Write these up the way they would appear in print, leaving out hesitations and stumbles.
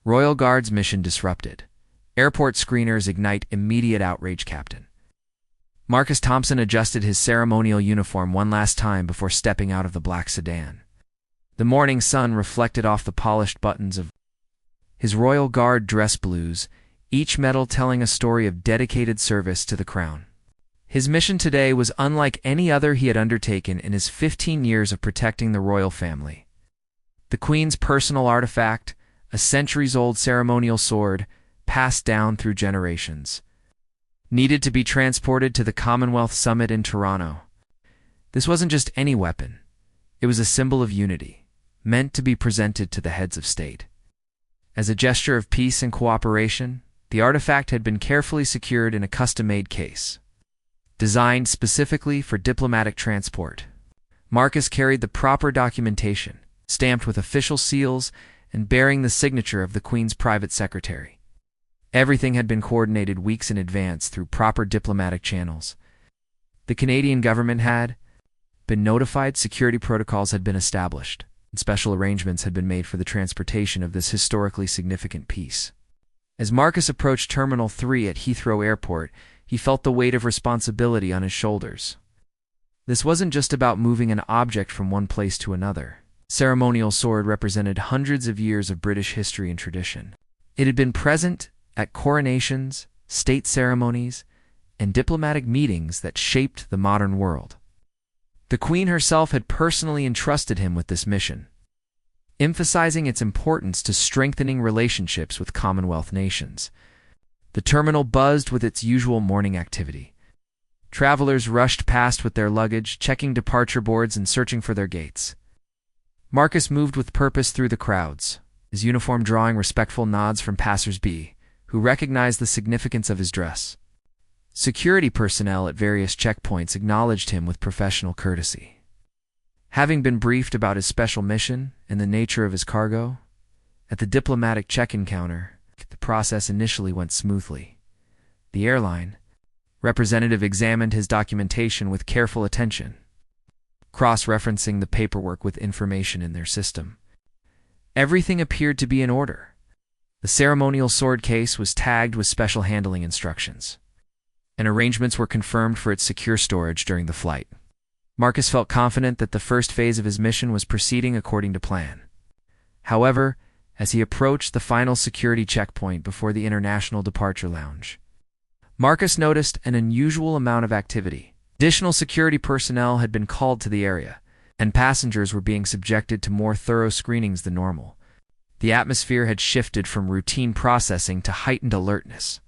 Royal Guard's mission disrupted. Airport screeners ignite immediate outrage. Captain Marcus Thompson adjusted his ceremonial uniform one last time before stepping out of the black sedan. The morning sun reflected off the polished buttons of his Royal Guard dress blues, each medal telling a story of dedicated service to the crown. His mission today was unlike any other he had undertaken in his 15 years of protecting the royal family. The Queen's personal artifact, a centuries-old ceremonial sword, passed down through generations, needed to be transported to the Commonwealth Summit in Toronto. This wasn't just any weapon. It was a symbol of unity, meant to be presented to the heads of state. As a gesture of peace and cooperation, the artifact had been carefully secured in a custom-made case, designed specifically for diplomatic transport. Marcus carried the proper documentation, stamped with official seals and bearing the signature of the Queen's private secretary. Everything had been coordinated weeks in advance through proper diplomatic channels. The Canadian government had been notified, security protocols had been established, and special arrangements had been made for the transportation of this historically significant piece. As Marcus approached Terminal 3 at Heathrow Airport, he felt the weight of responsibility on his shoulders. This wasn't just about moving an object from one place to another. Ceremonial sword represented hundreds of years of British history and tradition. It had been present at coronations, state ceremonies, and diplomatic meetings that shaped the modern world. The Queen herself had personally entrusted him with this mission, emphasizing its importance to strengthening relationships with Commonwealth nations. The terminal buzzed with its usual morning activity. Travelers rushed past with their luggage, checking departure boards and searching for their gates. Marcus moved with purpose through the crowds, his uniform drawing respectful nods from passers-by, who recognized the significance of his dress. Security personnel at various checkpoints acknowledged him with professional courtesy. Having been briefed about his special mission and the nature of his cargo, at the diplomatic check-in counter, the process initially went smoothly. The airline representative examined his documentation with careful attention, cross-referencing the paperwork with information in their system. Everything appeared to be in order. The ceremonial sword case was tagged with special handling instructions, and arrangements were confirmed for its secure storage during the flight. Marcus felt confident that the first phase of his mission was proceeding according to plan. However, as he approached the final security checkpoint before the International Departure Lounge, Marcus noticed an unusual amount of activity. Additional security personnel had been called to the area, and passengers were being subjected to more thorough screenings than normal. The atmosphere had shifted from routine processing to heightened alertness.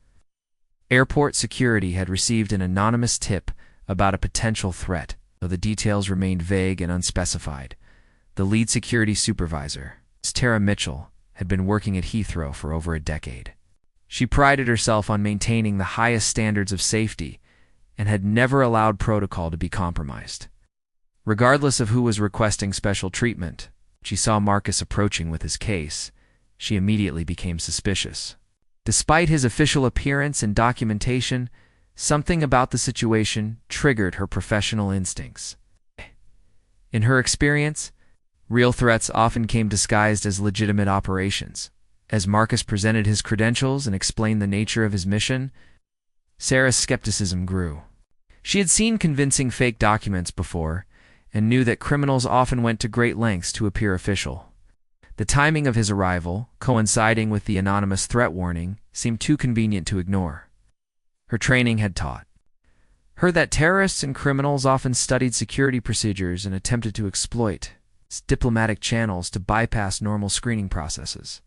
Airport security had received an anonymous tip about a potential threat, though the details remained vague and unspecified. The lead security supervisor, Tara Mitchell, had been working at Heathrow for over a decade. She prided herself on maintaining the highest standards of safety and had never allowed protocol to be compromised. Regardless of who was requesting special treatment, she saw Marcus approaching with his case. She immediately became suspicious. Despite his official appearance and documentation, something about the situation triggered her professional instincts. In her experience, real threats often came disguised as legitimate operations. As Marcus presented his credentials and explained the nature of his mission, Sarah's skepticism grew. She had seen convincing fake documents before and knew that criminals often went to great lengths to appear official. The timing of his arrival, coinciding with the anonymous threat warning, seemed too convenient to ignore. Her training had taught her that terrorists and criminals often studied security procedures and attempted to exploit diplomatic channels to bypass normal screening processes.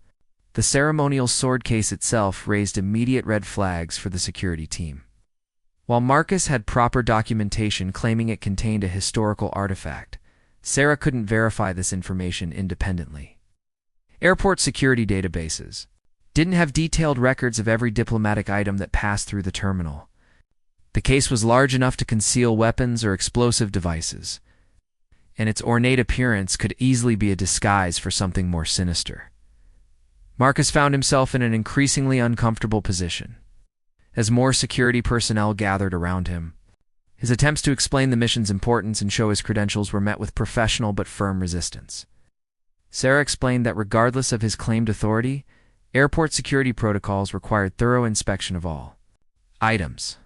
The ceremonial sword case itself raised immediate red flags for the security team. While Marcus had proper documentation claiming it contained a historical artifact, Sarah couldn't verify this information independently. Airport security databases didn't have detailed records of every diplomatic item that passed through the terminal. The case was large enough to conceal weapons or explosive devices, and its ornate appearance could easily be a disguise for something more sinister. Marcus found himself in an increasingly uncomfortable position. As more security personnel gathered around him, his attempts to explain the mission's importance and show his credentials were met with professional but firm resistance. Sarah explained that regardless of his claimed authority, Airport security protocols required thorough inspection of all items,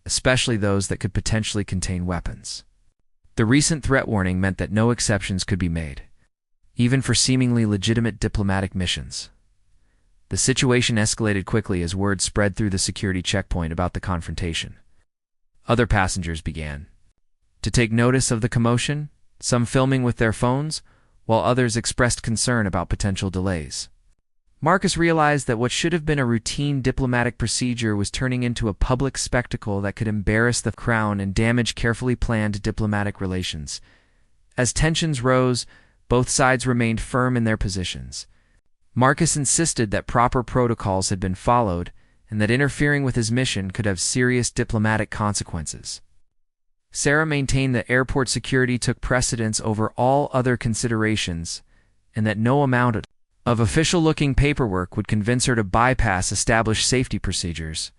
especially those that could potentially contain weapons. The recent threat warning meant that no exceptions could be made, even for seemingly legitimate diplomatic missions. The situation escalated quickly as word spread through the security checkpoint about the confrontation. Other passengers began to take notice of the commotion, some filming with their phones, while others expressed concern about potential delays. Marcus realized that what should have been a routine diplomatic procedure was turning into a public spectacle that could embarrass the crown and damage carefully planned diplomatic relations. As tensions rose, both sides remained firm in their positions. Marcus insisted that proper protocols had been followed and that interfering with his mission could have serious diplomatic consequences. Sarah maintained that airport security took precedence over all other considerations and that no amount of official-looking paperwork would convince her to bypass established safety procedures.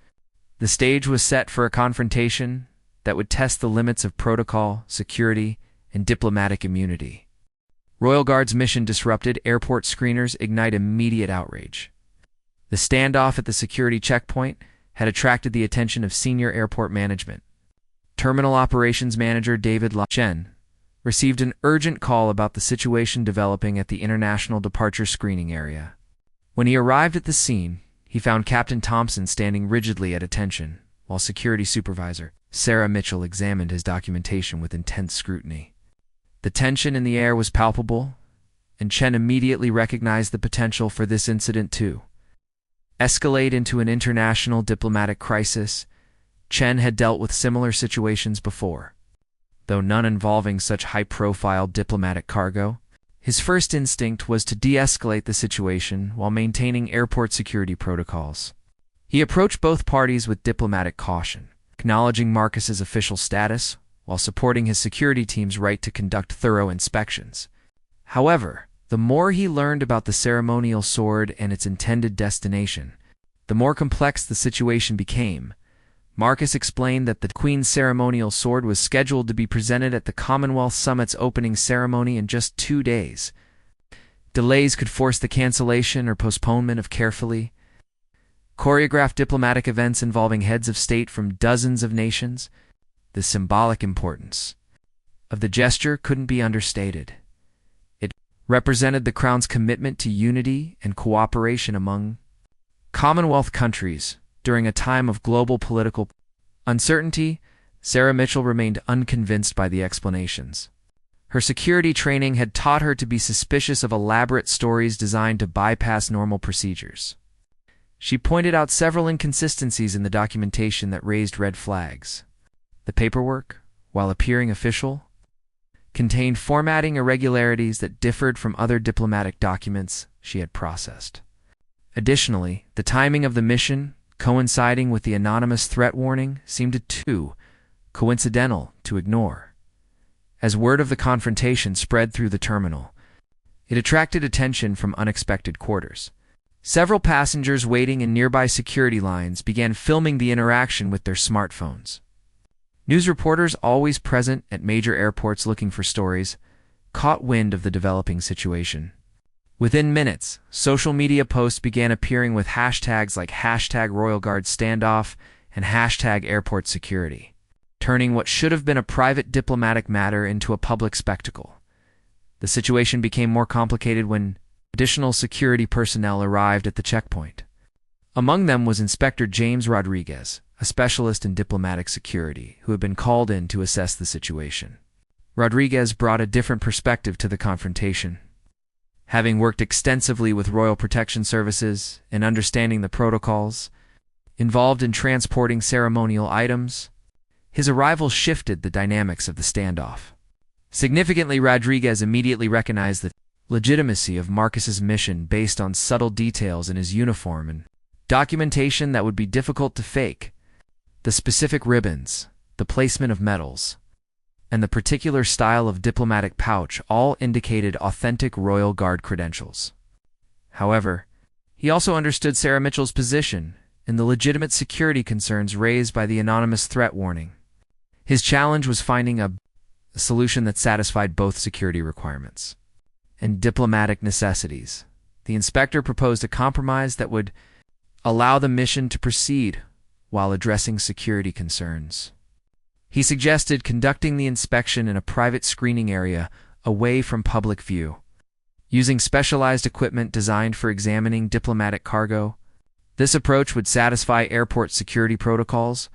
The stage was set for a confrontation that would test the limits of protocol, security, and diplomatic immunity. Royal Guard's mission disrupted. Airport screeners ignite immediate outrage. The standoff at the security checkpoint had attracted the attention of senior airport management. Terminal Operations Manager David Chen received an urgent call about the situation developing at the international departure screening area. When he arrived at the scene, he found Captain Thompson standing rigidly at attention, while Security Supervisor Sarah Mitchell examined his documentation with intense scrutiny. The tension in the air was palpable, and Chen immediately recognized the potential for this incident to escalate into an international diplomatic crisis. Chen had dealt with similar situations before, though none involving such high-profile diplomatic cargo. His first instinct was to de-escalate the situation while maintaining airport security protocols. He approached both parties with diplomatic caution, acknowledging Marcus's official status while supporting his security team's right to conduct thorough inspections. However, the more he learned about the ceremonial sword and its intended destination, the more complex the situation became. Marcus explained that the Queen's ceremonial sword was scheduled to be presented at the Commonwealth Summit's opening ceremony in just 2 days. Delays could force the cancellation or postponement of carefully choreographed diplomatic events involving heads of state from dozens of nations. The symbolic importance of the gesture couldn't be understated. It represented the Crown's commitment to unity and cooperation among Commonwealth countries. During a time of global political uncertainty, Sarah Mitchell remained unconvinced by the explanations. Her security training had taught her to be suspicious of elaborate stories designed to bypass normal procedures. She pointed out several inconsistencies in the documentation that raised red flags. The paperwork, while appearing official, contained formatting irregularities that differed from other diplomatic documents she had processed. Additionally, the timing of the mission, coinciding with the anonymous threat warning, seemed too coincidental to ignore. As word of the confrontation spread through the terminal, it attracted attention from unexpected quarters. Several passengers waiting in nearby security lines began filming the interaction with their smartphones. News reporters, always present at major airports looking for stories, caught wind of the developing situation. Within minutes, social media posts began appearing with hashtags like #RoyalGuardStandoff and #AirportSecurity, turning what should have been a private diplomatic matter into a public spectacle. The situation became more complicated when additional security personnel arrived at the checkpoint. Among them was Inspector James Rodriguez, a specialist in diplomatic security, who had been called in to assess the situation. Rodriguez brought a different perspective to the confrontation. Having worked extensively with Royal Protection Services and understanding the protocols involved in transporting ceremonial items, his arrival shifted the dynamics of the standoff. Significantly, Rodriguez immediately recognized the legitimacy of Marcus's mission based on subtle details in his uniform and documentation that would be difficult to fake. The specific ribbons, the placement of medals, and the particular style of diplomatic pouch all indicated authentic Royal Guard credentials. However, he also understood Sarah Mitchell's position and the legitimate security concerns raised by the anonymous threat warning. His challenge was finding a solution that satisfied both security requirements and diplomatic necessities. The inspector proposed a compromise that would allow the mission to proceed while addressing security concerns. He suggested conducting the inspection in a private screening area away from public view, using specialized equipment designed for examining diplomatic cargo. This approach would satisfy airport security protocols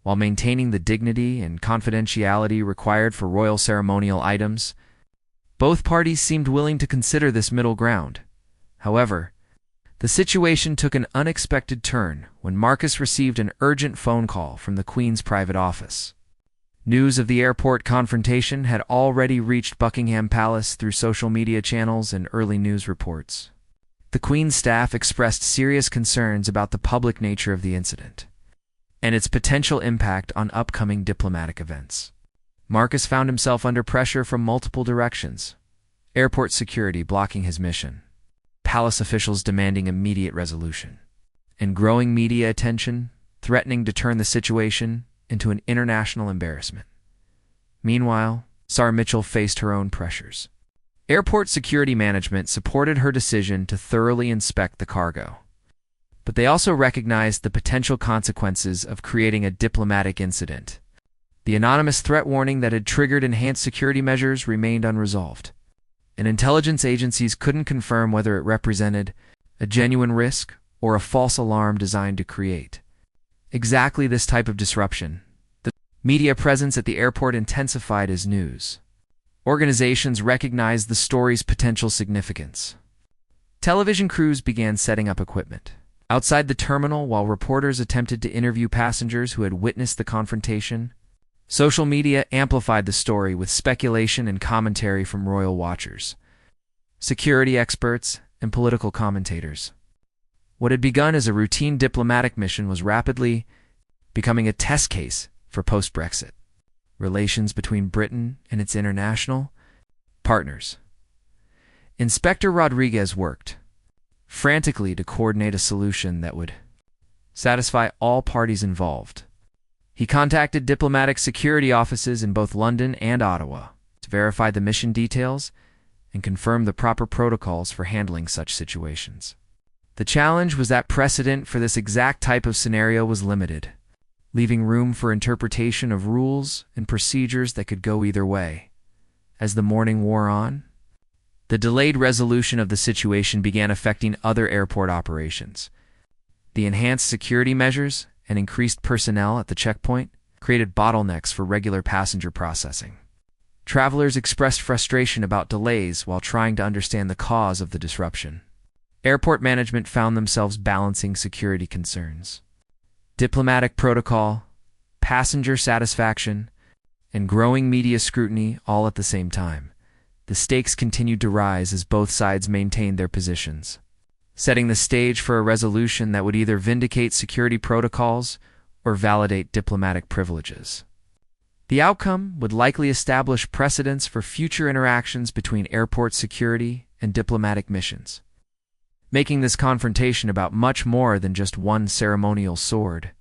while maintaining the dignity and confidentiality required for royal ceremonial items. Both parties seemed willing to consider this middle ground. However, the situation took an unexpected turn when Marcus received an urgent phone call from the Queen's private office. News of the airport confrontation had already reached Buckingham Palace through social media channels and early news reports. The Queen's staff expressed serious concerns about the public nature of the incident and its potential impact on upcoming diplomatic events. Marcus found himself under pressure from multiple directions: airport security blocking his mission, palace officials demanding immediate resolution, and growing media attention threatening to turn the situation into an international embarrassment. Meanwhile, Sarah Mitchell faced her own pressures. Airport security management supported her decision to thoroughly inspect the cargo, but they also recognized the potential consequences of creating a diplomatic incident. The anonymous threat warning that had triggered enhanced security measures remained unresolved, and intelligence agencies couldn't confirm whether it represented a genuine risk or a false alarm designed to create exactly this type of disruption. The media presence at the airport intensified as news organizations recognized the story's potential significance. Television crews began setting up equipment outside the terminal while reporters attempted to interview passengers who had witnessed the confrontation. Social media amplified the story with speculation and commentary from royal watchers, security experts, and political commentators. What had begun as a routine diplomatic mission was rapidly becoming a test case for post-Brexit relations between Britain and its international partners. Inspector Rodriguez worked frantically to coordinate a solution that would satisfy all parties involved. He contacted diplomatic security offices in both London and Ottawa to verify the mission details and confirm the proper protocols for handling such situations. The challenge was that precedent for this exact type of scenario was limited, leaving room for interpretation of rules and procedures that could go either way. As the morning wore on, the delayed resolution of the situation began affecting other airport operations. The enhanced security measures and increased personnel at the checkpoint created bottlenecks for regular passenger processing. Travelers expressed frustration about delays while trying to understand the cause of the disruption. Airport management found themselves balancing security concerns, diplomatic protocol, passenger satisfaction, and growing media scrutiny all at the same time. The stakes continued to rise as both sides maintained their positions, setting the stage for a resolution that would either vindicate security protocols or validate diplomatic privileges. The outcome would likely establish precedents for future interactions between airport security and diplomatic missions, making this confrontation about much more than just one ceremonial sword.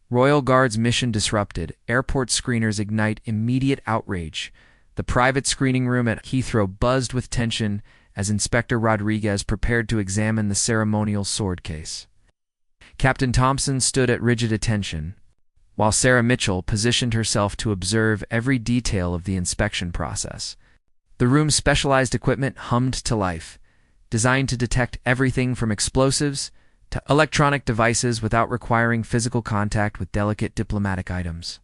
Royal Guard's mission disrupted, airport screeners ignite immediate outrage. The private screening room at Heathrow buzzed with tension as Inspector Rodriguez prepared to examine the ceremonial sword case. Captain Thompson stood at rigid attention, while Sarah Mitchell positioned herself to observe every detail of the inspection process. The room's specialized equipment hummed to life, designed to detect everything from explosives to electronic devices without requiring physical contact with delicate diplomatic items.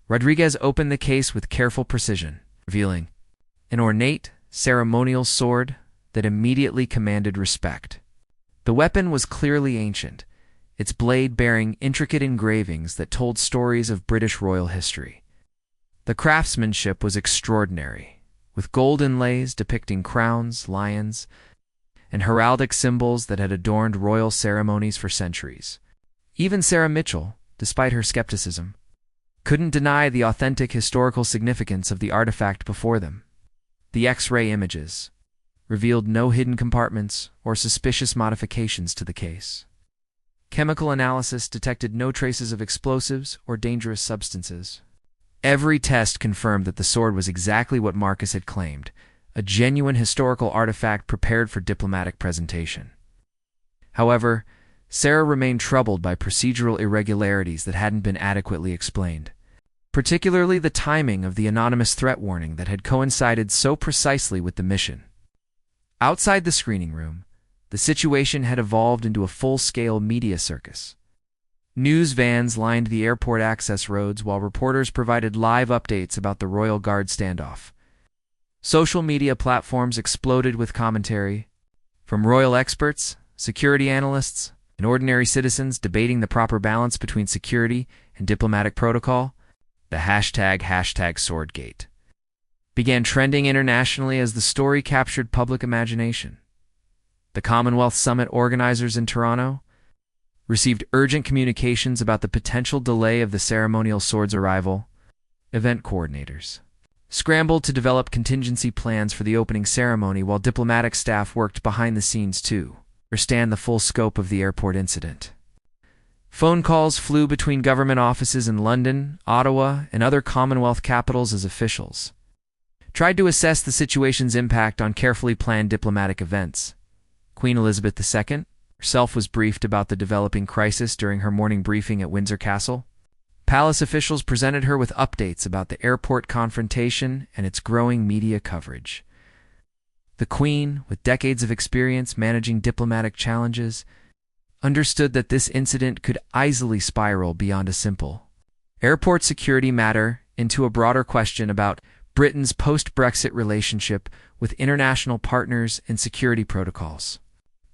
Rodriguez opened the case with careful precision, revealing an ornate, ceremonial sword that immediately commanded respect. The weapon was clearly ancient, its blade bearing intricate engravings that told stories of British royal history. The craftsmanship was extraordinary, with gold inlays depicting crowns, lions, and heraldic symbols that had adorned royal ceremonies for centuries. Even Sarah Mitchell, despite her skepticism, couldn't deny the authentic historical significance of the artifact before them. The X-ray images revealed no hidden compartments or suspicious modifications to the case. Chemical analysis detected no traces of explosives or dangerous substances. Every test confirmed that the sword was exactly what Marcus had claimed, a genuine historical artifact prepared for diplomatic presentation. However, Sarah remained troubled by procedural irregularities that hadn't been adequately explained, particularly the timing of the anonymous threat warning that had coincided so precisely with the mission. Outside the screening room, the situation had evolved into a full-scale media circus. News vans lined the airport access roads while reporters provided live updates about the Royal Guard standoff. Social media platforms exploded with commentary, from royal experts, security analysts, and ordinary citizens debating the proper balance between security and diplomatic protocol. The #Swordgate began trending internationally as the story captured public imagination. The Commonwealth Summit organizers in Toronto received urgent communications about the potential delay of the ceremonial sword's arrival. Event coordinators scrambled to develop contingency plans for the opening ceremony, while diplomatic staff worked behind the scenes to understand the full scope of the airport incident. Phone calls flew between government offices in London, Ottawa, and other Commonwealth capitals as officials tried to assess the situation's impact on carefully planned diplomatic events. Queen Elizabeth II herself was briefed about the developing crisis during her morning briefing at Windsor Castle. Palace officials presented her with updates about the airport confrontation and its growing media coverage. The Queen, with decades of experience managing diplomatic challenges, understood that this incident could easily spiral beyond a simple airport security matter into a broader question about Britain's post-Brexit relationship with international partners and security protocols.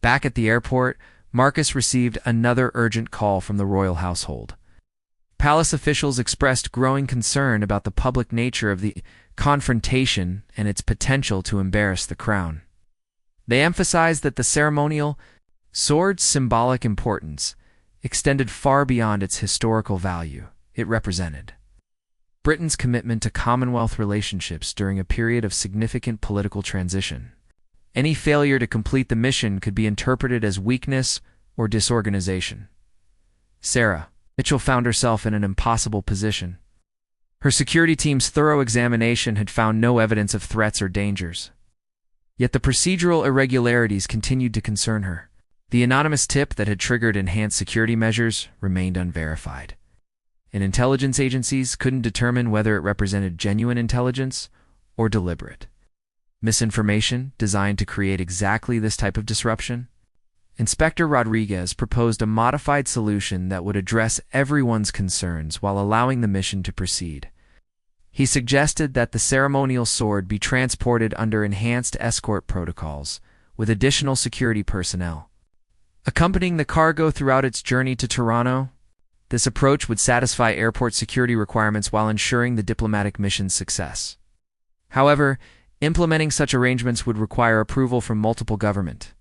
Back at the airport, Marcus received another urgent call from the royal household. Palace officials expressed growing concern about the public nature of the confrontation and its potential to embarrass the crown. They emphasized that the ceremonial sword's symbolic importance extended far beyond its historical value. It represented Britain's commitment to Commonwealth relationships during a period of significant political transition. Any failure to complete the mission could be interpreted as weakness or disorganization. Sarah Mitchell found herself in an impossible position. Her security team's thorough examination had found no evidence of threats or dangers. Yet the procedural irregularities continued to concern her. The anonymous tip that had triggered enhanced security measures remained unverified, and intelligence agencies couldn't determine whether it represented genuine intelligence or deliberate misinformation designed to create exactly this type of disruption. Inspector Rodriguez proposed a modified solution that would address everyone's concerns while allowing the mission to proceed. He suggested that the ceremonial sword be transported under enhanced escort protocols, with additional security personnel accompanying the cargo throughout its journey to Toronto. This approach would satisfy airport security requirements while ensuring the diplomatic mission's success. However, implementing such arrangements would require approval from multiple government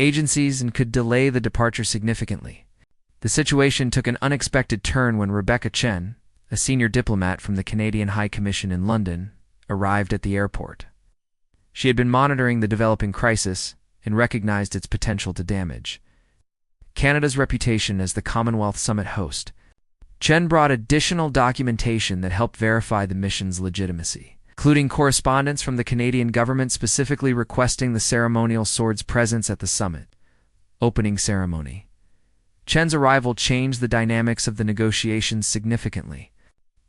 agencies and could delay the departure significantly. The situation took an unexpected turn when Rebecca Chen, a senior diplomat from the Canadian High Commission in London, arrived at the airport. She had been monitoring the developing crisis and recognized its potential to damage Canada's reputation as the Commonwealth Summit host. Chen brought additional documentation that helped verify the mission's legitimacy, including correspondence from the Canadian government specifically requesting the ceremonial sword's presence at the summit opening ceremony. Chen's arrival changed the dynamics of the negotiations significantly.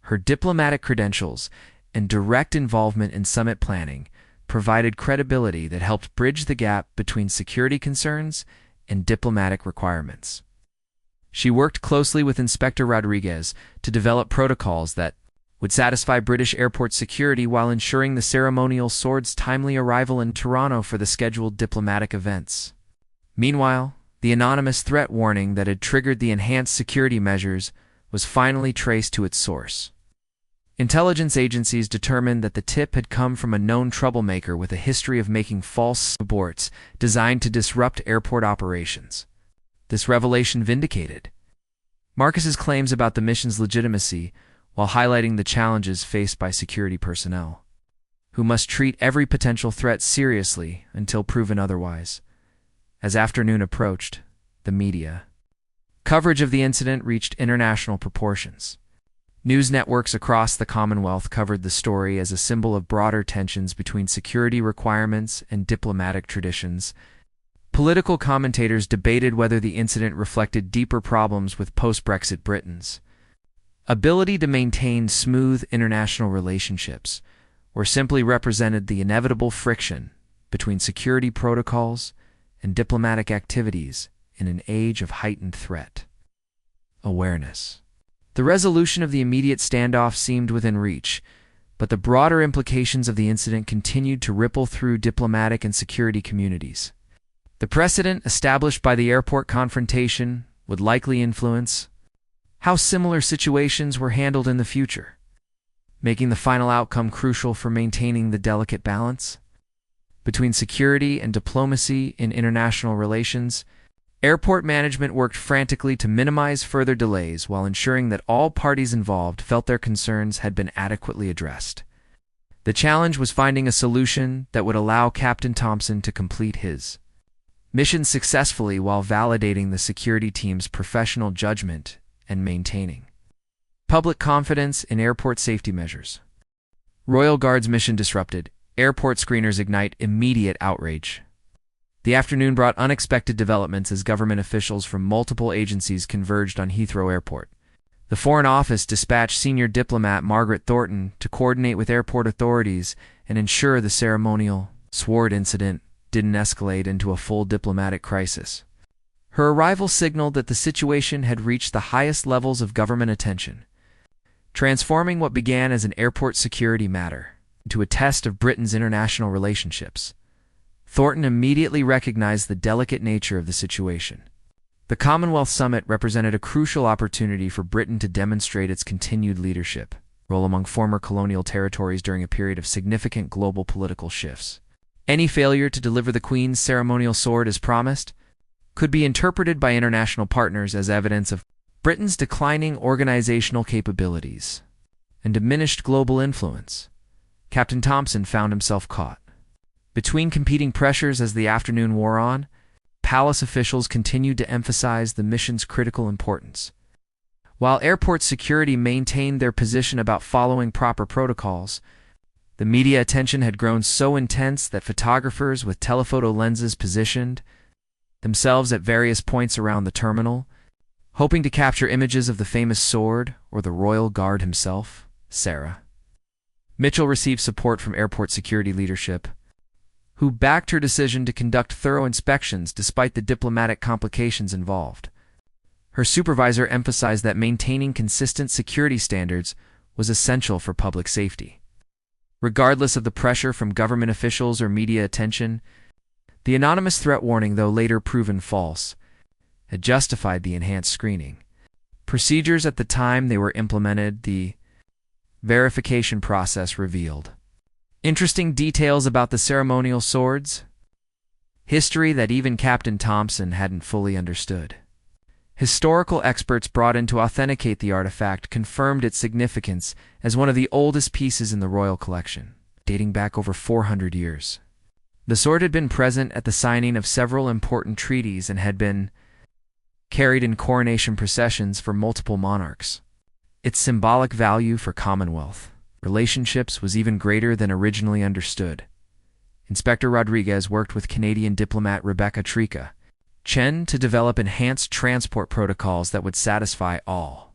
Her diplomatic credentials and direct involvement in summit planning provided credibility that helped bridge the gap between security concerns and diplomatic requirements. She worked closely with Inspector Rodriguez to develop protocols that would satisfy British airport security while ensuring the ceremonial sword's timely arrival in Toronto for the scheduled diplomatic events. Meanwhile, the anonymous threat warning that had triggered the enhanced security measures was finally traced to its source. Intelligence agencies determined that the tip had come from a known troublemaker with a history of making false aborts designed to disrupt airport operations. This revelation vindicated Marcus's claims about the mission's legitimacy while highlighting the challenges faced by security personnel, who must treat every potential threat seriously until proven otherwise. As afternoon approached, the media coverage of the incident reached international proportions. News networks across the Commonwealth covered the story as a symbol of broader tensions between security requirements and diplomatic traditions. Political commentators debated whether the incident reflected deeper problems with post-Brexit Britain's ability to maintain smooth international relationships, or simply represented the inevitable friction between security protocols and diplomatic activities in an age of heightened threat awareness. The resolution of the immediate standoff seemed within reach, but the broader implications of the incident continued to ripple through diplomatic and security communities. The precedent established by the airport confrontation would likely influence how similar situations were handled in the future, making the final outcome crucial for maintaining the delicate balance between security and diplomacy in international relations. Airport management worked frantically to minimize further delays while ensuring that all parties involved felt their concerns had been adequately addressed. The challenge was finding a solution that would allow Captain Thompson to complete his mission successfully while validating the security team's professional judgment and maintaining public confidence in airport safety measures. Royal Guard's mission disrupted. Airport screeners ignite immediate outrage. The afternoon brought unexpected developments as government officials from multiple agencies converged on Heathrow Airport. The Foreign Office dispatched senior diplomat Margaret Thornton to coordinate with airport authorities and ensure the ceremonial sword incident didn't escalate into a full diplomatic crisis. Her arrival signaled that the situation had reached the highest levels of government attention, transforming what began as an airport security matter into a test of Britain's international relationships. Thornton immediately recognized the delicate nature of the situation. The Commonwealth Summit represented a crucial opportunity for Britain to demonstrate its continued leadership role among former colonial territories during a period of significant global political shifts. Any failure to deliver the Queen's ceremonial sword as promised could be interpreted by international partners as evidence of Britain's declining organizational capabilities and diminished global influence. Captain Thompson found himself caught between competing pressures as the afternoon wore on. Palace officials continued to emphasize the mission's critical importance, while airport security maintained their position about following proper protocols. The media attention had grown so intense that photographers with telephoto lenses positioned themselves at various points around the terminal, hoping to capture images of the famous sword or the Royal Guard himself. Sarah Mitchell received support from airport security leadership, who backed her decision to conduct thorough inspections despite the diplomatic complications involved. Her supervisor emphasized that maintaining consistent security standards was essential for public safety. Regardless of the pressure from government officials or media attention, the anonymous threat warning, though later proven false, had justified the enhanced screening procedures at the time they were implemented. The verification process revealed interesting details about the ceremonial swords, history that even Captain Thompson hadn't fully understood. Historical experts brought in to authenticate the artifact confirmed its significance as one of the oldest pieces in the royal collection, dating back over 400 years. The sword had been present at the signing of several important treaties and had been carried in coronation processions for multiple monarchs. Its symbolic value for Commonwealth relationships was even greater than originally understood. Inspector Rodriguez worked with Canadian diplomat Rebecca Trica Chen to develop enhanced transport protocols that would satisfy all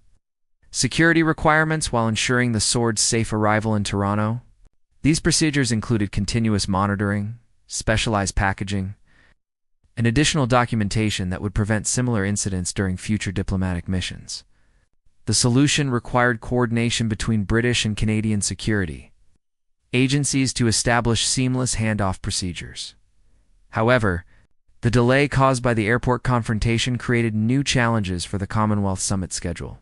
security requirements while ensuring the sword's safe arrival in Toronto. These procedures included continuous monitoring, specialized packaging, and additional documentation that would prevent similar incidents during future diplomatic missions. The solution required coordination between British and Canadian security agencies to establish seamless handoff procedures. However, the delay caused by the airport confrontation created new challenges for the Commonwealth Summit schedule.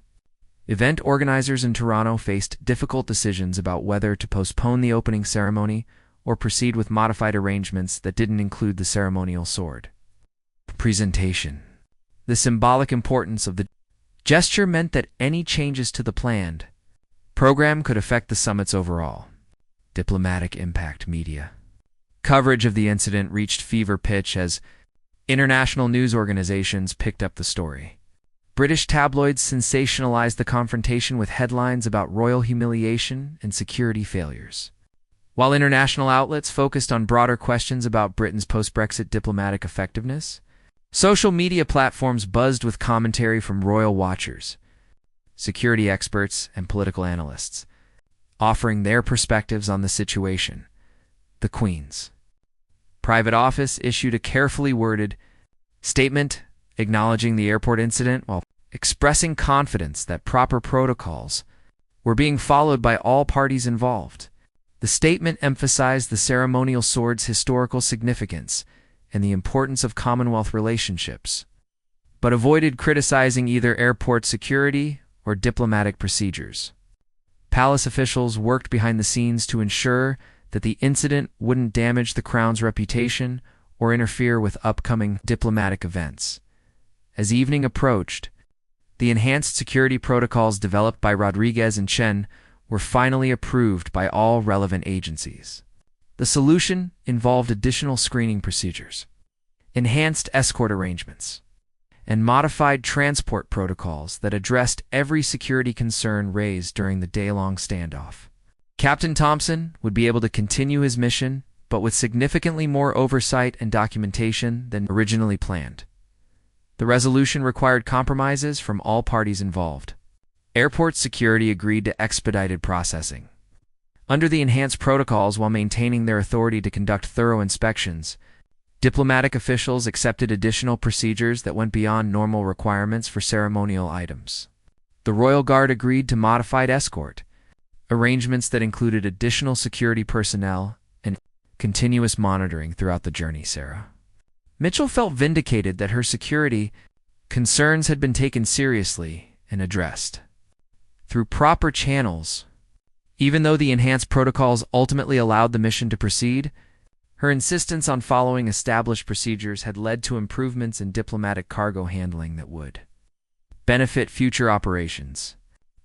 Event organizers in Toronto faced difficult decisions about whether to postpone the opening ceremony or proceed with modified arrangements that didn't include the ceremonial sword. Presentation. The symbolic importance of the gesture meant that any changes to the planned program could affect the summit's overall diplomatic impact. Media coverage of the incident reached fever pitch as international news organizations picked up the story. British tabloids sensationalized the confrontation with headlines about royal humiliation and security failures, while international outlets focused on broader questions about Britain's post-Brexit diplomatic effectiveness. Social media platforms buzzed with commentary from royal watchers, security experts, and political analysts, offering their perspectives on the situation. The Queen's private office issued a carefully worded statement acknowledging the airport incident while expressing confidence that proper protocols were being followed by all parties involved. The statement emphasized the ceremonial sword's historical significance and the importance of Commonwealth relationships, but avoided criticizing either airport security or diplomatic procedures. Palace officials worked behind the scenes to ensure that the incident wouldn't damage the Crown's reputation or interfere with upcoming diplomatic events. As evening approached, the enhanced security protocols developed by Rodriguez and Chen were finally approved by all relevant agencies. The solution involved additional screening procedures, enhanced escort arrangements, and modified transport protocols that addressed every security concern raised during the day-long standoff. Captain Thompson would be able to continue his mission, but with significantly more oversight and documentation than originally planned. The resolution required compromises from all parties involved. Airport security agreed to expedited processing. Under the enhanced protocols, while maintaining their authority to conduct thorough inspections, diplomatic officials accepted additional procedures that went beyond normal requirements for ceremonial items. The Royal Guard agreed to modified escort, arrangements that included additional security personnel and continuous monitoring throughout the journey. Sarah Mitchell felt vindicated that her security concerns had been taken seriously and addressed through proper channels. Even though the enhanced protocols ultimately allowed the mission to proceed, her insistence on following established procedures had led to improvements in diplomatic cargo handling that would benefit future operations.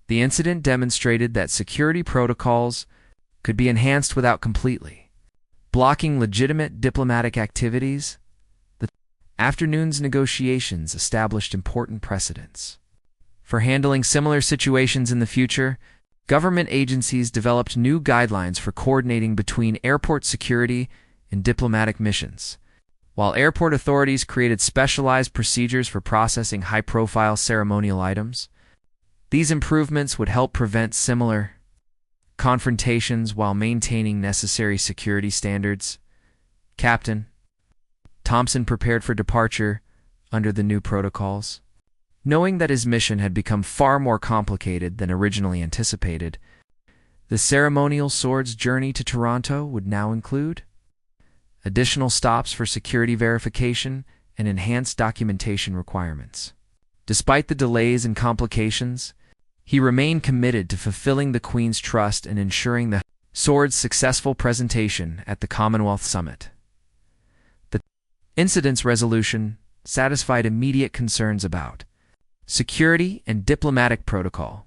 The incident demonstrated that security protocols could be enhanced without completely blocking legitimate diplomatic activities. The afternoon's negotiations established important precedents for handling similar situations in the future. Government agencies developed new guidelines for coordinating between airport security and diplomatic missions, while airport authorities created specialized procedures for processing high-profile ceremonial items. These improvements would help prevent similar confrontations while maintaining necessary security standards. Captain Thompson prepared for departure under the new protocols. Knowing that his mission had become far more complicated than originally anticipated, the ceremonial sword's journey to Toronto would now include additional stops for security verification and enhanced documentation requirements. Despite the delays and complications, he remained committed to fulfilling the Queen's trust and ensuring the sword's successful presentation at the Commonwealth Summit. The incident's resolution satisfied immediate concerns about security and diplomatic protocol,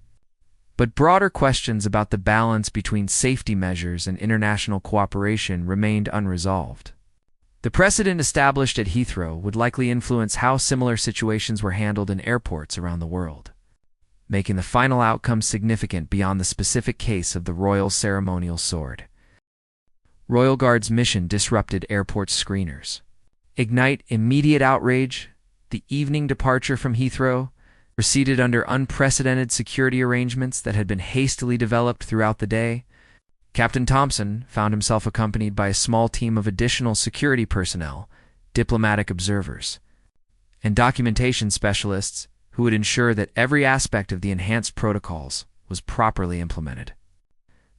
but broader questions about the balance between safety measures and international cooperation remained unresolved. The precedent established at Heathrow would likely influence how similar situations were handled in airports around the world, making the final outcome significant beyond the specific case of the Royal Ceremonial Sword. Royal Guard's mission disrupted airport screeners. Ignite immediate outrage. The evening departure from Heathrow proceeded under unprecedented security arrangements that had been hastily developed throughout the day. Captain Thompson found himself accompanied by a small team of additional security personnel, diplomatic observers, and documentation specialists who would ensure that every aspect of the enhanced protocols was properly implemented.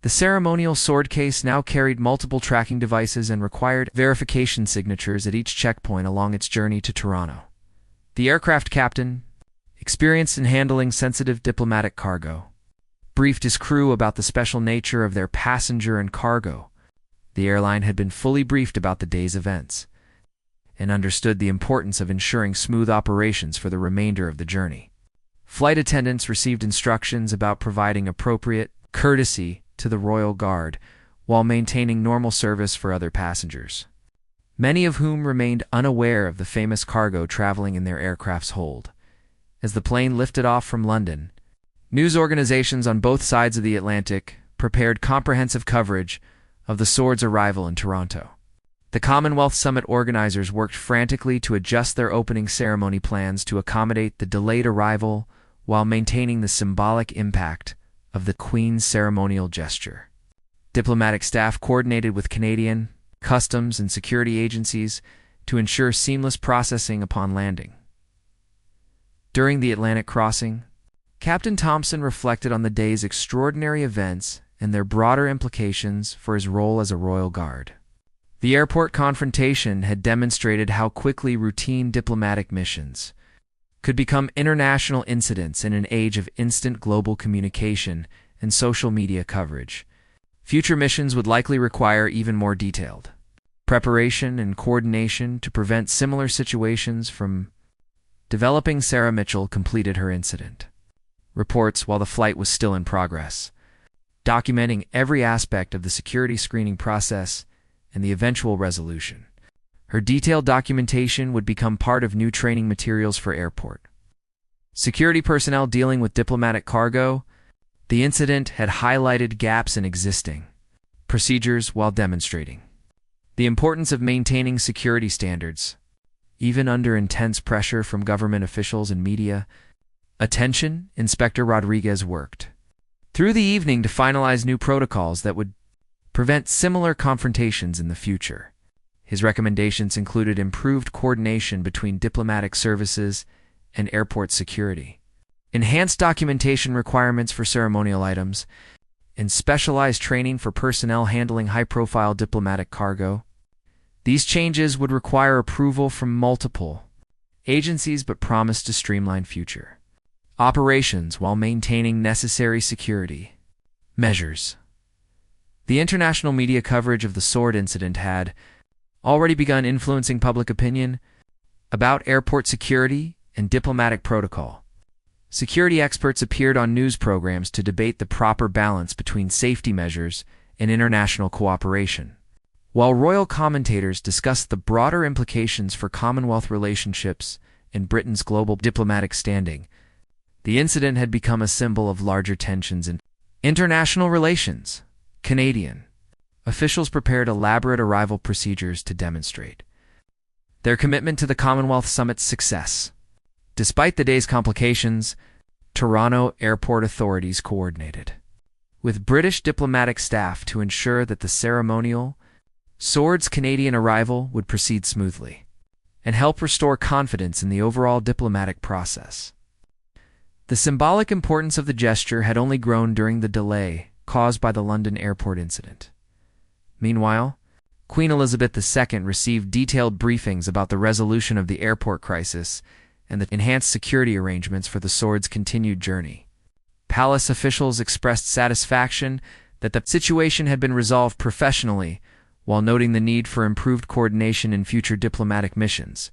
The ceremonial sword case now carried multiple tracking devices and required verification signatures at each checkpoint along its journey to Toronto. The aircraft captain, experienced in handling sensitive diplomatic cargo, briefed his crew about the special nature of their passenger and cargo. The airline had been fully briefed about the day's events and understood the importance of ensuring smooth operations for the remainder of the journey. Flight attendants received instructions about providing appropriate courtesy to the Royal Guard while maintaining normal service for other passengers, many of whom remained unaware of the famous cargo traveling in their aircraft's hold. As the plane lifted off from London, news organizations on both sides of the Atlantic prepared comprehensive coverage of the Sword's arrival in Toronto. The Commonwealth Summit organizers worked frantically to adjust their opening ceremony plans to accommodate the delayed arrival while maintaining the symbolic impact of the Queen's ceremonial gesture. Diplomatic staff coordinated with Canadian, customs, and security agencies to ensure seamless processing upon landing. During the Atlantic crossing, Captain Thompson reflected on the day's extraordinary events and their broader implications for his role as a royal guard. The airport confrontation had demonstrated how quickly routine diplomatic missions could become international incidents in an age of instant global communication and social media coverage. Future missions would likely require even more detailed preparation and coordination to prevent similar situations from developing. Sarah Mitchell completed her incident reports while the flight was still in progress, documenting every aspect of the security screening process and the eventual resolution. Her detailed documentation would become part of new training materials for airport security personnel dealing with diplomatic cargo. The incident had highlighted gaps in existing procedures while demonstrating the importance of maintaining security standards, even under intense pressure from government officials and media. Attention, Inspector Rodriguez worked through the evening to finalize new protocols that would prevent similar confrontations in the future. His recommendations included improved coordination between diplomatic services and airport security, enhanced documentation requirements for ceremonial items, and specialized training for personnel handling high-profile diplomatic cargo. These changes would require approval from multiple agencies but promised to streamline future operations while maintaining necessary security measures. The international media coverage of the Sword incident had already begun influencing public opinion about airport security and diplomatic protocol. Security experts appeared on news programs to debate the proper balance between safety measures and international cooperation, while royal commentators discussed the broader implications for Commonwealth relationships and Britain's global diplomatic standing. The incident had become a symbol of larger tensions in international relations. Canadian officials prepared elaborate arrival procedures to demonstrate their commitment to the Commonwealth Summit's success. Despite the day's complications, Toronto airport authorities coordinated with British diplomatic staff to ensure that the ceremonial Sword's Canadian arrival would proceed smoothly and help restore confidence in the overall diplomatic process. The symbolic importance of the gesture had only grown during the delay caused by the London airport incident. Meanwhile, Queen Elizabeth II received detailed briefings about the resolution of the airport crisis and the enhanced security arrangements for the Sword's continued journey. Palace officials expressed satisfaction that the situation had been resolved professionally, while noting the need for improved coordination in future diplomatic missions.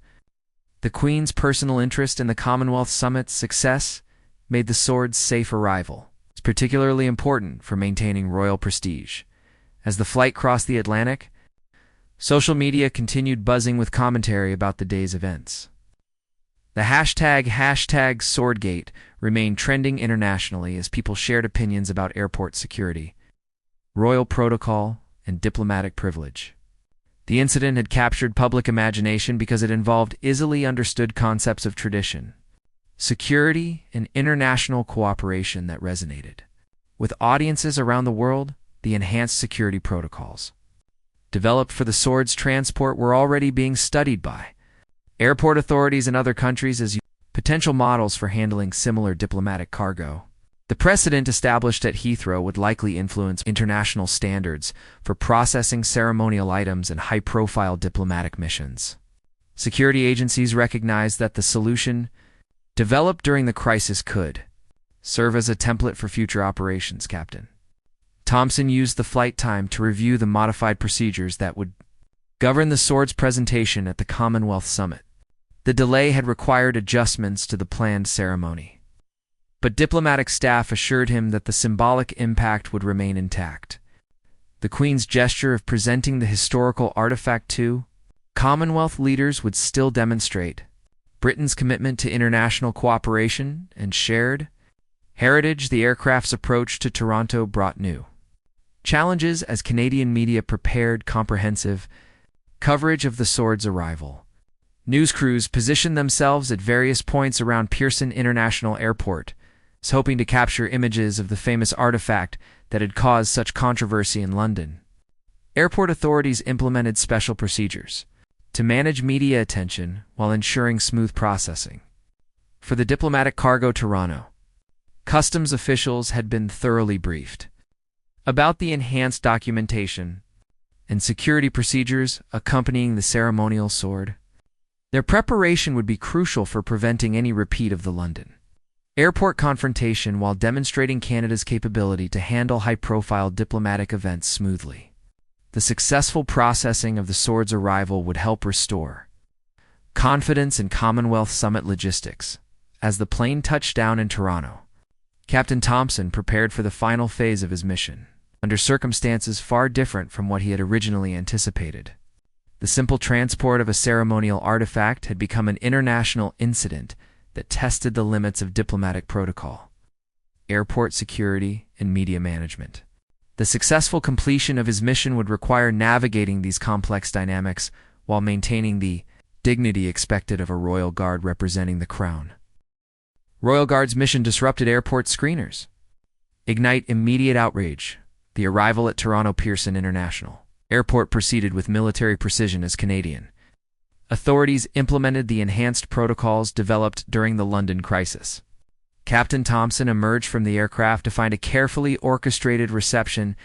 The Queen's personal interest in the Commonwealth Summit's success made the Sword's safe arrival particularly important for maintaining royal prestige. As the flight crossed the Atlantic, social media continued buzzing with commentary about the day's events. The hashtag #Swordgate remained trending internationally as people shared opinions about airport security, royal protocol, and diplomatic privilege. The incident had captured public imagination because it involved easily understood concepts of tradition, security, and international cooperation that resonated with audiences around the world. The enhanced security protocols developed for the Sword's transport were already being studied by airport authorities in other countries as potential models for handling similar diplomatic cargo. The precedent established at Heathrow would likely influence international standards for processing ceremonial items and high-profile diplomatic missions. Security agencies recognized that the solution developed during the crisis could serve as a template for future operations. Captain Thompson used the flight time to review the modified procedures that would govern the Sword's presentation at the Commonwealth Summit. The delay had required adjustments to the planned ceremony, but diplomatic staff assured him that the symbolic impact would remain intact. The Queen's gesture of presenting the historical artifact to Commonwealth leaders would still demonstrate Britain's commitment to international cooperation and shared heritage. The aircraft's approach to Toronto brought new challenges as Canadian media prepared comprehensive coverage of the Sword's arrival. News crews positioned themselves at various points around Pearson International Airport, hoping to capture images of the famous artifact that had caused such controversy in London. Airport authorities implemented special procedures to manage media attention while ensuring smooth processing. For the diplomatic cargo Toronto, customs officials had been thoroughly briefed about the enhanced documentation and security procedures accompanying the ceremonial sword. Their preparation would be crucial for preventing any repeat of the London airport confrontation while demonstrating Canada's capability to handle high-profile diplomatic events smoothly. The successful processing of the Sword's arrival would help restore confidence in Commonwealth Summit logistics. As the plane touched down in Toronto, Captain Thompson prepared for the final phase of his mission, under circumstances far different from what he had originally anticipated. The simple transport of a ceremonial artifact had become an international incident that tested the limits of diplomatic protocol, airport security, and media management. The successful completion of his mission would require navigating these complex dynamics while maintaining the dignity expected of a royal guard representing the crown. Royal Guard's mission disrupted airport screeners. Ignite immediate outrage. The arrival at Toronto Pearson International Airport proceeded with military precision as Canadian authorities implemented the enhanced protocols developed during the London crisis. Captain Thompson emerged from the aircraft to find a carefully orchestrated reception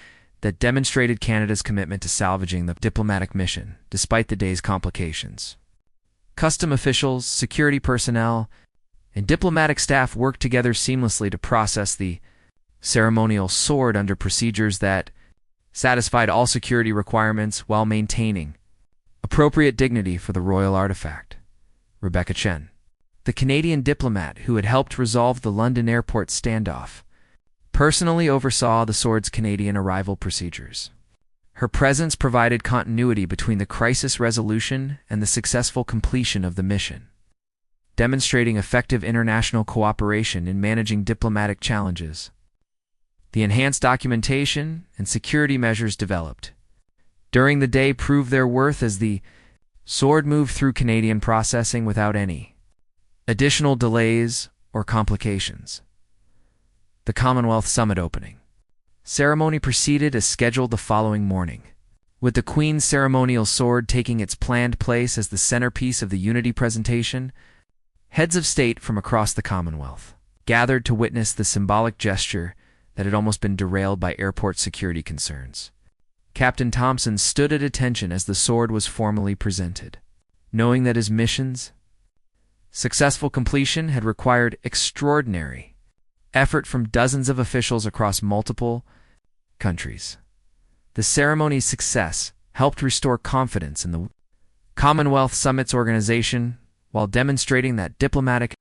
that demonstrated Canada's commitment to salvaging the diplomatic mission, despite the day's complications. Custom officials, security personnel, and diplomatic staff worked together seamlessly to process the ceremonial sword under procedures that satisfied all security requirements while maintaining appropriate dignity for the royal artifact. Rebecca Chen, the Canadian diplomat who had helped resolve the London airport standoff, personally oversaw the Sword's Canadian arrival procedures. Her presence provided continuity between the crisis resolution and the successful completion of the mission, demonstrating effective international cooperation in managing diplomatic challenges. The enhanced documentation and security measures developed during the day proved their worth as the Sword moved through Canadian processing without any additional delays or complications. The Commonwealth Summit opening ceremony proceeded as scheduled the following morning, with the Queen's ceremonial sword taking its planned place as the centerpiece of the Unity presentation. Heads of state from across the Commonwealth gathered to witness the symbolic gesture that had almost been derailed by airport security concerns. Captain Thompson stood at attention as the sword was formally presented, knowing that his mission's successful completion had required extraordinary effort from dozens of officials across multiple countries. The ceremony's success helped restore confidence in the Commonwealth Summit's organization while demonstrating that diplomatic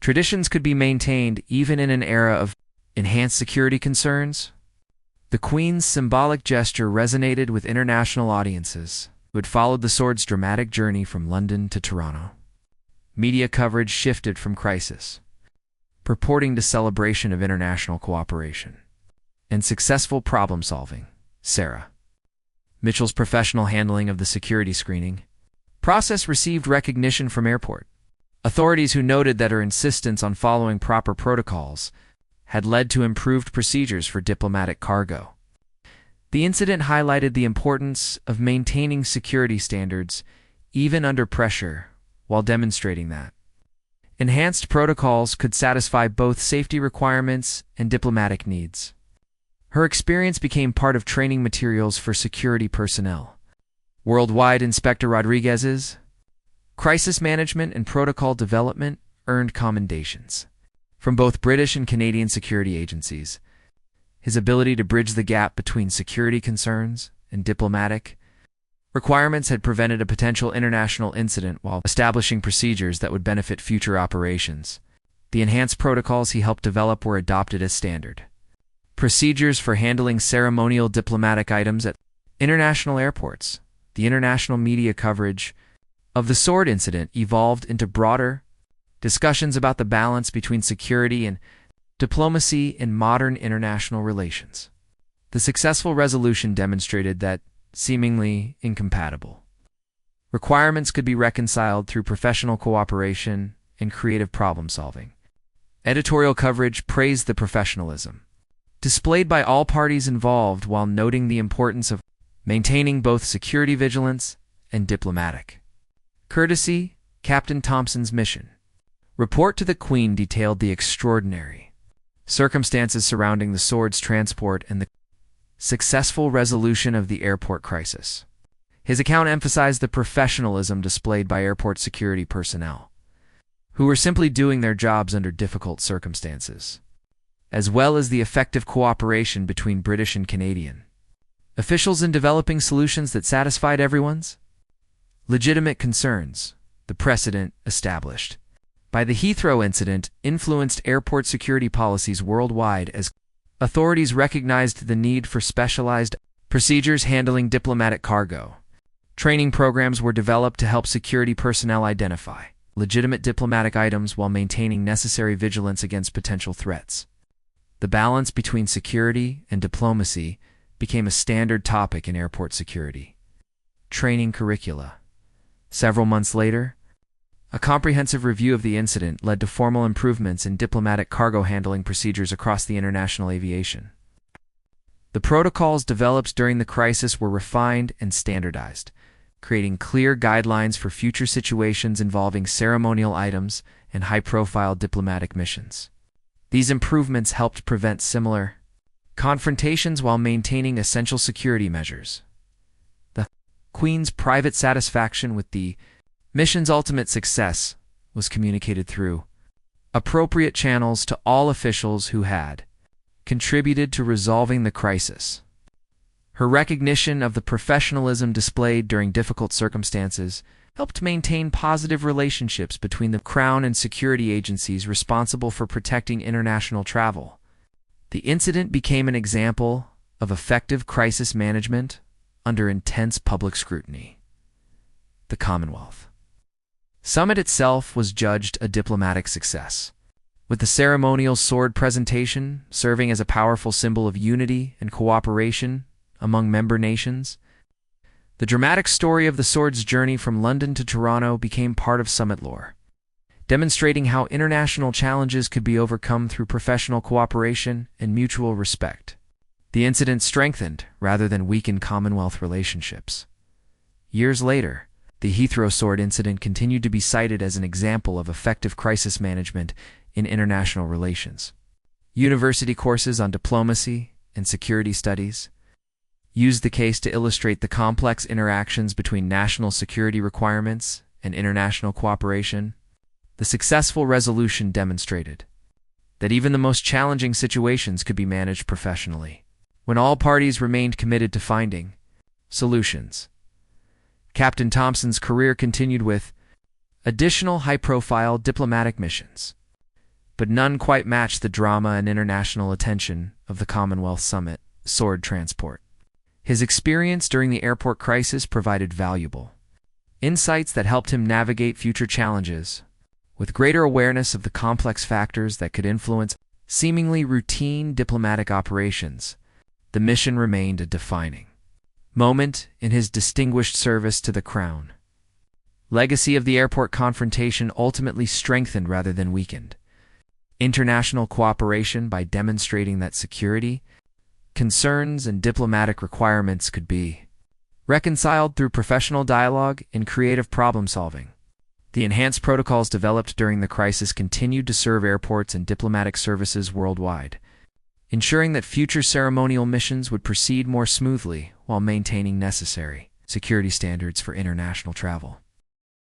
traditions could be maintained even in an era of enhanced security concerns. The Queen's symbolic gesture resonated with international audiences who had followed the Sword's dramatic journey from London to Toronto. Media coverage shifted from Crisis, purporting to celebration of international cooperation and successful problem-solving. Sarah Mitchell's professional handling of the security screening process received recognition from airport authorities who noted that her insistence on following proper protocols had led to improved procedures for diplomatic cargo. The incident highlighted the importance of maintaining security standards even under pressure, while demonstrating that enhanced protocols could satisfy both safety requirements and diplomatic needs. Her experience became part of training materials for security personnel. Worldwide, Inspector Rodriguez's crisis management and protocol development earned commendations from both British and Canadian security agencies. His ability to bridge the gap between security concerns and diplomatic requirements had prevented a potential international incident while establishing procedures that would benefit future operations. The enhanced protocols he helped develop were adopted as standard procedures for handling ceremonial diplomatic items at international airports. The international media coverage of the sword incident evolved into broader discussions about the balance between security and diplomacy in modern international relations. The successful resolution demonstrated that seemingly incompatible requirements could be reconciled through professional cooperation and creative problem-solving. Editorial coverage praised the professionalism displayed by all parties involved while noting the importance of maintaining both security vigilance and diplomatic courtesy. Captain Thompson's mission report to the Queen detailed the extraordinary circumstances surrounding the sword's transport and the successful resolution of the airport crisis. His account emphasized the professionalism displayed by airport security personnel, who were simply doing their jobs under difficult circumstances, as well as the effective cooperation between British and Canadian officials in developing solutions that satisfied everyone's legitimate concerns. The precedent established by the Heathrow incident influenced airport security policies worldwide as authorities recognized the need for specialized procedures handling diplomatic cargo. Training programs were developed to help security personnel identify legitimate diplomatic items while maintaining necessary vigilance against potential threats. The balance between security and diplomacy became a standard topic in airport security training curricula. Several months later, a comprehensive review of the incident led to formal improvements in diplomatic cargo handling procedures across the international aviation. The protocols developed during the crisis were refined and standardized, creating clear guidelines for future situations involving ceremonial items and high-profile diplomatic missions. These improvements helped prevent similar confrontations while maintaining essential security measures. The Queen's private satisfaction with the mission's ultimate success was communicated through appropriate channels to all officials who had contributed to resolving the crisis. Her recognition of the professionalism displayed during difficult circumstances helped maintain positive relationships between the Crown and security agencies responsible for protecting international travel. The incident became an example of effective crisis management under intense public scrutiny. The Commonwealth Summit itself was judged a diplomatic success, with the ceremonial sword presentation serving as a powerful symbol of unity and cooperation among member nations. The dramatic story of the sword's journey from London to Toronto became part of summit lore, demonstrating how international challenges could be overcome through professional cooperation and mutual respect. The incident strengthened rather than weakened Commonwealth relationships. Years later, the Heathrow sword incident continued to be cited as an example of effective crisis management in international relations. University courses on diplomacy and security studies used the case to illustrate the complex interactions between national security requirements and international cooperation. The successful resolution demonstrated that even the most challenging situations could be managed professionally when all parties remained committed to finding solutions. Captain Thompson's career continued with additional high-profile diplomatic missions, but none quite matched the drama and international attention of the Commonwealth Summit sword transport. His experience during the airport crisis provided valuable insights that helped him navigate future challenges. With greater awareness of the complex factors that could influence seemingly routine diplomatic operations, the mission remained a defining moment in his distinguished service to the Crown. Legacy of the airport confrontation ultimately strengthened rather than weakened international cooperation by demonstrating that security concerns and diplomatic requirements could be reconciled through professional dialogue and creative problem-solving. The enhanced protocols developed during the crisis continued to serve airports and diplomatic services worldwide, ensuring that future ceremonial missions would proceed more smoothly while maintaining necessary security standards for international travel.